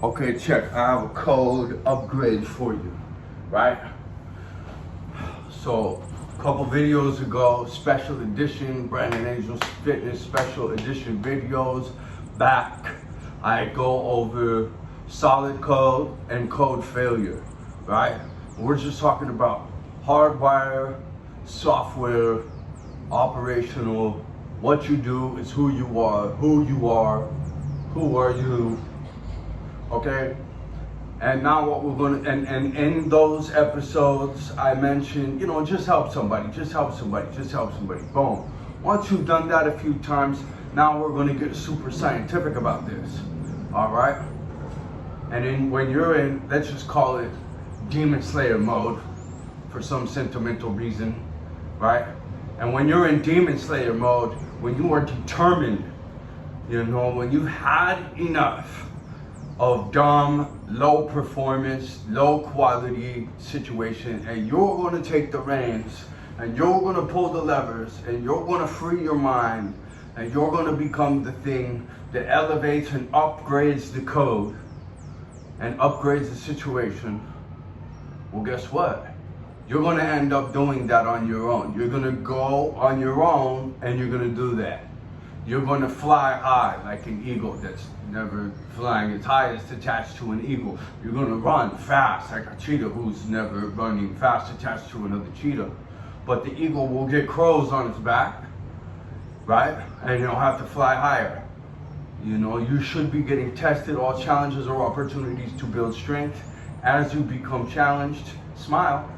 Okay, check. I have a code upgrade for you, right? So, a couple videos ago, special edition, Brandon Angels Fitness special edition videos back. I go over solid code and code failure, right? We're just talking about hardwire, software, operational. What you do is who you are, who are you, okay? And now what we're gonna, and in those episodes, I mentioned, just help somebody, boom. Once you've done that a few times, now we're gonna get super scientific about this, all right? And then when you're in, let's just call it Demon Slayer mode for some sentimental reason, right? And when you're in Demon Slayer mode, when you are determined, when you've had enough of dumb, low performance, low quality situation, and you're gonna take the reins, and you're gonna pull the levers, and you're gonna free your mind, and you're gonna become the thing that elevates and upgrades the code, and upgrades the situation, well, guess what? You're gonna end up doing that on your own. You're gonna go on your own, and you're gonna do that. You're gonna fly high like an eagle that's never flying its highest attached to an eagle. You're gonna run fast like a cheetah who's never running fast attached to another cheetah. But the eagle will get crows on its back, right? And you'll have to fly higher. You should be getting tested. All challenges are opportunities to build strength. As you become challenged, smile.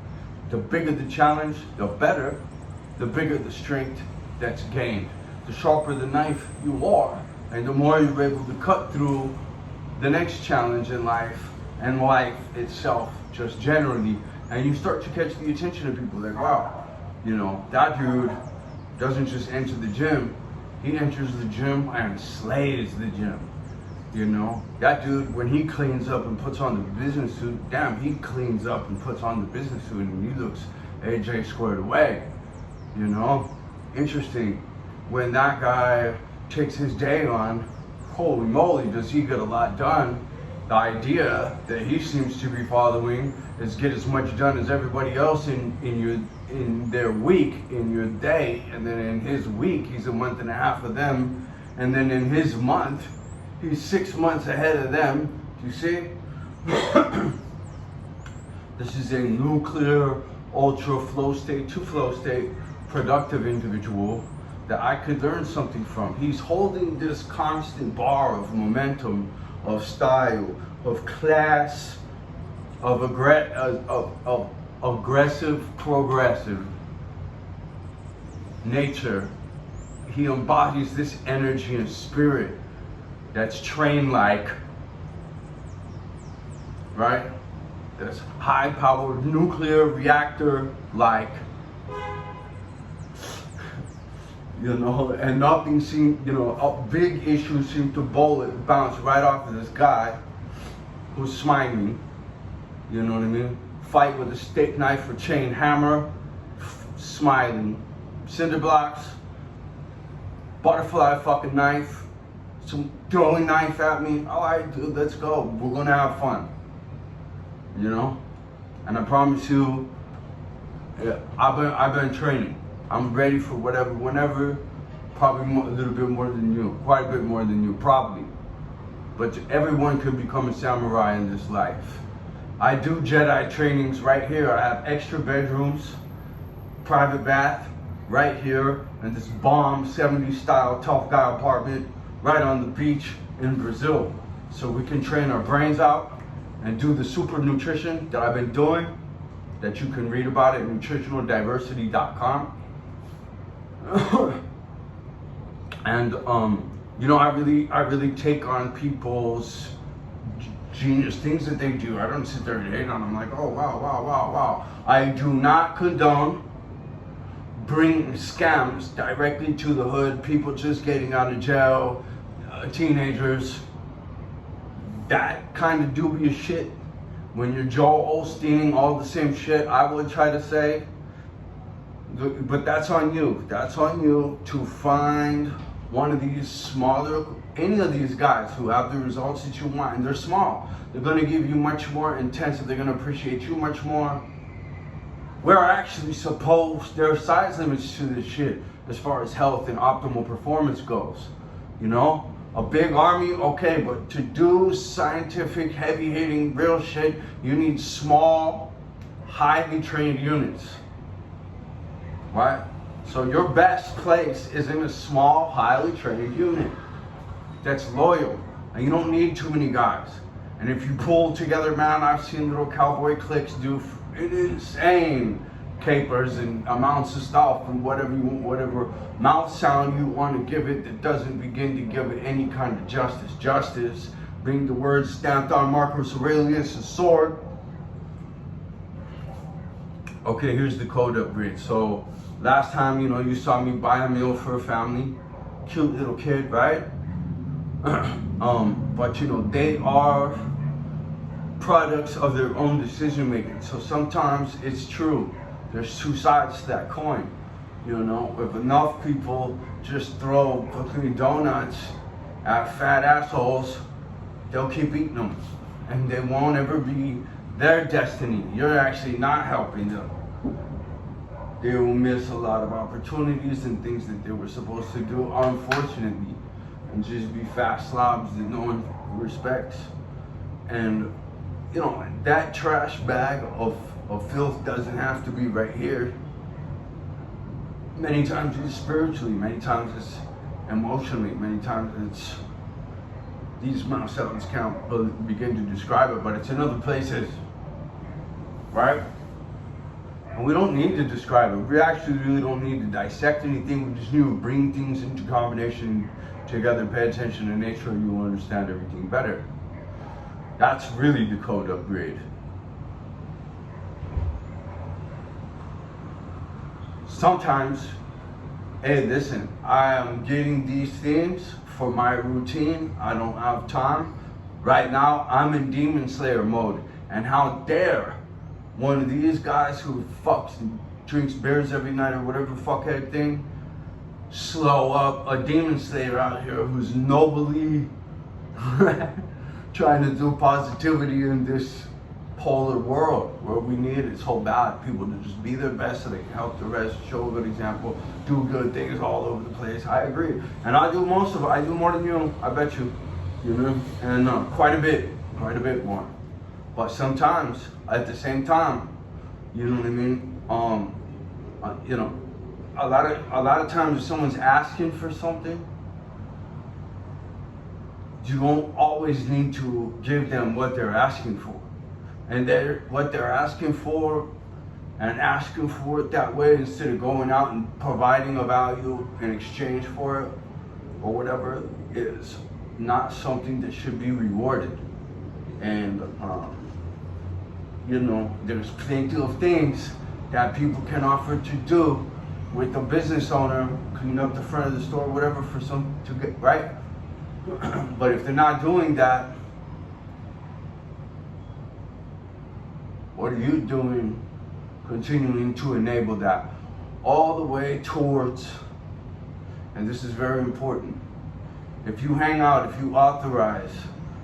The bigger the challenge, the better. The bigger the strength that's gained. The sharper the knife you are, and the more you're able to cut through the next challenge in life and life itself, just generally, and you start to catch the attention of people like, wow, that dude doesn't just enter the gym, he enters the gym and slays the gym. That dude, when he cleans up and puts on the business suit, damn, he cleans up and puts on the business suit and he looks AJ squared away. Interesting. When that guy takes his day on, holy moly, does he get a lot done. The idea that he seems to be following is get as much done as everybody else in their week, in your day, and then in his week, he's a month and a half of them, and then in his month, he's 6 months ahead of them. Do you see? This is a nuclear, ultra flow state to flow state, productive individual that I could learn something from. He's holding this constant bar of momentum, of style, of class, of aggressive, progressive nature. He embodies this energy and spirit that's train-like, right? That's high-powered nuclear reactor-like. And nothing seemed, big issues seem to bounce right off of this guy who's smiling, you know what I mean? Fight with a steak knife or chain hammer, smiling. Cinder blocks, butterfly fucking knife, some throwing knife at me. All right, dude, let's go. We're gonna have fun, And I promise you, I've been training. I'm ready for whatever, whenever, probably a little bit more than you, quite a bit more than you, probably. But everyone can become a samurai in this life. I do Jedi trainings right here. I have extra bedrooms, private bath, right here, in this bomb 70s style tough guy apartment, right on the beach in Brazil. So we can train our brains out and do the super nutrition that I've been doing, that you can read about at nutritionaldiversity.com. And I really take on people's genius things that they do. I don't sit there and hate on them like, oh wow. I do not condone bringing scams directly to the hood, people just getting out of jail, teenagers, that kind of dubious shit. When you're Joel Osteening all the same shit, I would try to say, but that's on you. That's on you to find one of these smaller any of these guys who have the results that you want, and they're small, they're going to give you much more intensive, they're going to appreciate you much more. We're actually supposed, there are size limits to this shit as far as health and optimal performance goes. You know, a big army, okay, but to do scientific, heavy hitting, real shit, you need small, highly trained units, right? So your best place is in a small, highly trained unit that's loyal, and you don't need too many guys. And if you pull together, man, I've seen little cowboy cliques do insane capers and amounts of stuff and whatever you want, whatever mouth sound you want to give it that doesn't begin to give it any kind of justice. Justice, being the word stamped on Marcus Aurelius' sword. Okay, here's the code upgrade. So last time, you know, you saw me buy a meal for a family, cute little kid, right? But you know, they are products of their own decision making. So sometimes it's true. There's two sides to that coin. You know, if enough people just throw fucking donuts at fat assholes, they'll keep eating them. And they won't ever be their destiny. You're actually not helping them. They will miss a lot of opportunities and things that they were supposed to do, unfortunately, and just be fat slobs that no one respects. And you know, that trash bag of filth doesn't have to be right here. Many times it's spiritually, many times it's emotionally, many times it's, these mouth sounds can't begin to describe it, but it's in other places, right? And we don't need to describe it. We actually really don't need to dissect anything. We just need to bring things into combination together, pay attention to nature, and you'll understand everything better. That's really the code upgrade. Sometimes, hey, listen, I am getting these things for my routine. I don't have time. Right now, I'm in Demon Slayer mode. And how dare one of these guys who fucks and drinks beers every night or whatever fuckhead thing slow up a Demon Slayer out here who's nobly trying to do positivity in this polar world where we need it so bad. People to just be their best so they can help the rest, show a good example, do good things all over the place. I agree. And I do most of it. I do more than you, I bet you. You know? And quite a bit more. But sometimes, at the same time, you know what I mean? You know, a lot of times if someone's asking for something, you don't always need to give them what they're asking for. And what they're asking for and asking for it that way instead of going out and providing a value in exchange for it or whatever is not something that should be rewarded. And you know, there's plenty of things that people can offer to do with a business owner, clean up the front of the store, whatever, for some to get right. But if they're not doing that, what are you doing continuing to enable that all the way towards, and this is very important, if you hang out, if you authorize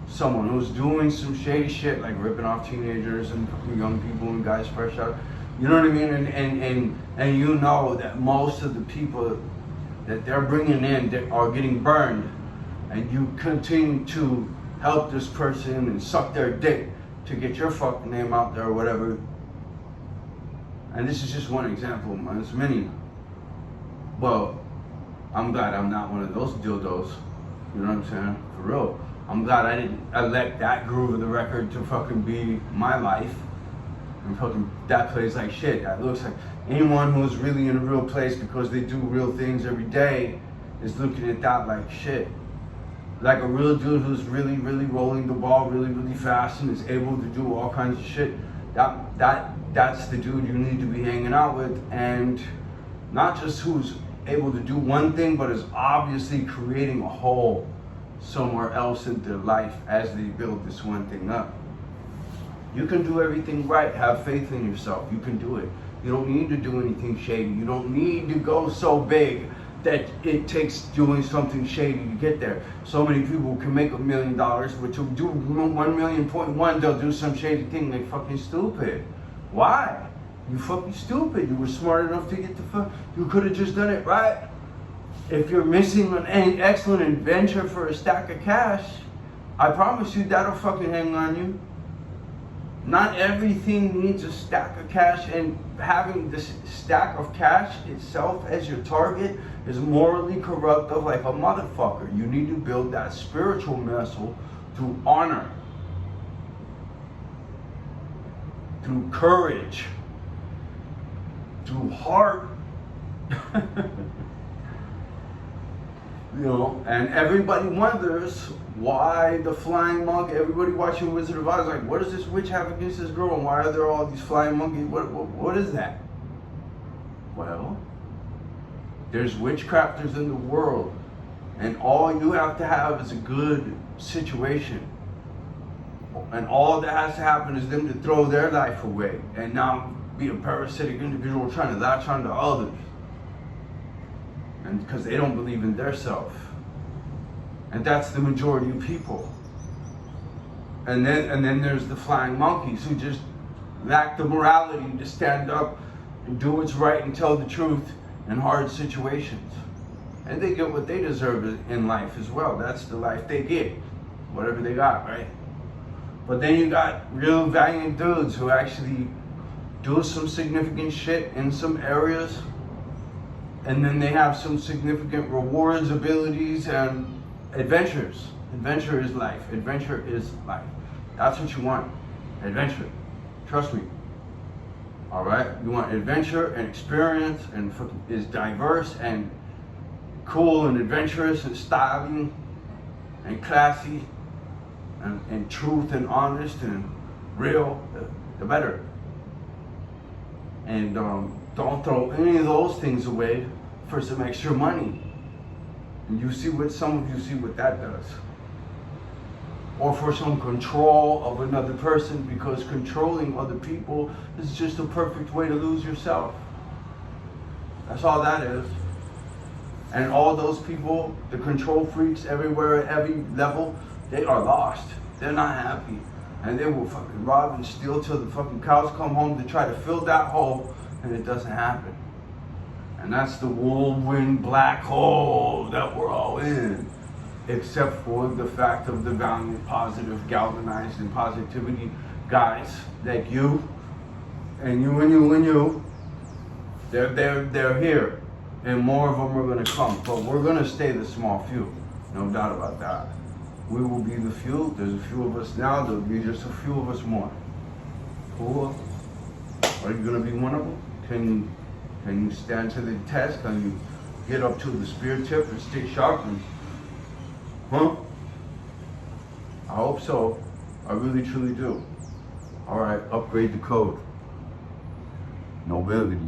someone who's doing some shady shit like ripping off teenagers and young people and guys fresh out, you know what I mean, and you know that most of the people that they're bringing in that are getting burned, and you continue to help this person and suck their dick to get your fucking name out there or whatever. And this is just one example, man. There's many. Well, I'm glad I'm not one of those dildos. You know what I'm saying? For real. I'm glad I didn't elect that groove of the record to fucking be my life. And fucking that plays like shit. That looks like anyone who's really in a real place because they do real things every day is looking at that like shit. Like a real dude who's really, really rolling the ball really, really fast and is able to do all kinds of shit. That's the dude you need to be hanging out with, and not just who's able to do one thing, but is obviously creating a hole somewhere else in their life as they build this one thing up. You can do everything right. Have faith in yourself. You can do it. You don't need to do anything shady. You don't need to go so big that it takes doing something shady to get there. So many people can make $1 million, but to do 1,000,000.1, they'll do some shady thing. They fucking stupid. Why? You fucking stupid. You were smart enough to get the fuck. You could have just done it right. If you're missing an excellent adventure for a stack of cash, I promise you that'll fucking hang on you. Not everything needs a stack of cash, and having this stack of cash itself as your target is morally corruptive like a motherfucker. You need to build that spiritual muscle through honor, through courage, through heart. You know, and everybody wonders why the flying monkey. Everybody watching Wizard of Oz is like, what does this witch have against this girl, and why are there all these flying monkeys? What is that? Well, there's witchcrafters in the world, and all you have to have is a good situation, and all that has to happen is them to throw their life away and now be a parasitic individual trying to latch on to others. And because they don't believe in their self. And that's the majority of people. And then there's the flying monkeys who just lack the morality to stand up and do what's right and tell the truth in hard situations. And they get what they deserve in life as well. That's the life they get, whatever they got, right? But then you got real valiant dudes who actually do some significant shit in some areas, and then they have some significant rewards, abilities, and adventures. Adventure is life. Adventure is life. That's what you want. Adventure. Trust me. All right? You want adventure and experience, and is diverse and cool and adventurous and styling and classy and truth and honest and real, the better. And don't throw any of those things away for some extra money. And you see what some of you see what that does. Or for some control of another person, because controlling other people is just a perfect way to lose yourself. That's all that is. And all those people, the control freaks everywhere at every level, they are lost. They're not happy. And they will fucking rob and steal till the fucking cows come home to try to fill that hole, and it doesn't happen. And that's the whirlwind black hole that we're all in. Except for the fact of the valiant, positive, galvanized, and positivity guys like you, and you and you and you. They're here, and more of them are gonna come. But we're gonna stay the small few, no doubt about that. We will be the few. There's a few of us now. There'll be just a few of us more. Cool. Are you gonna be one of them? Can you stand to the test? Can you get up to the spear tip and stay sharp? Huh? I hope so. I really truly do. All right, upgrade the code. Nobility.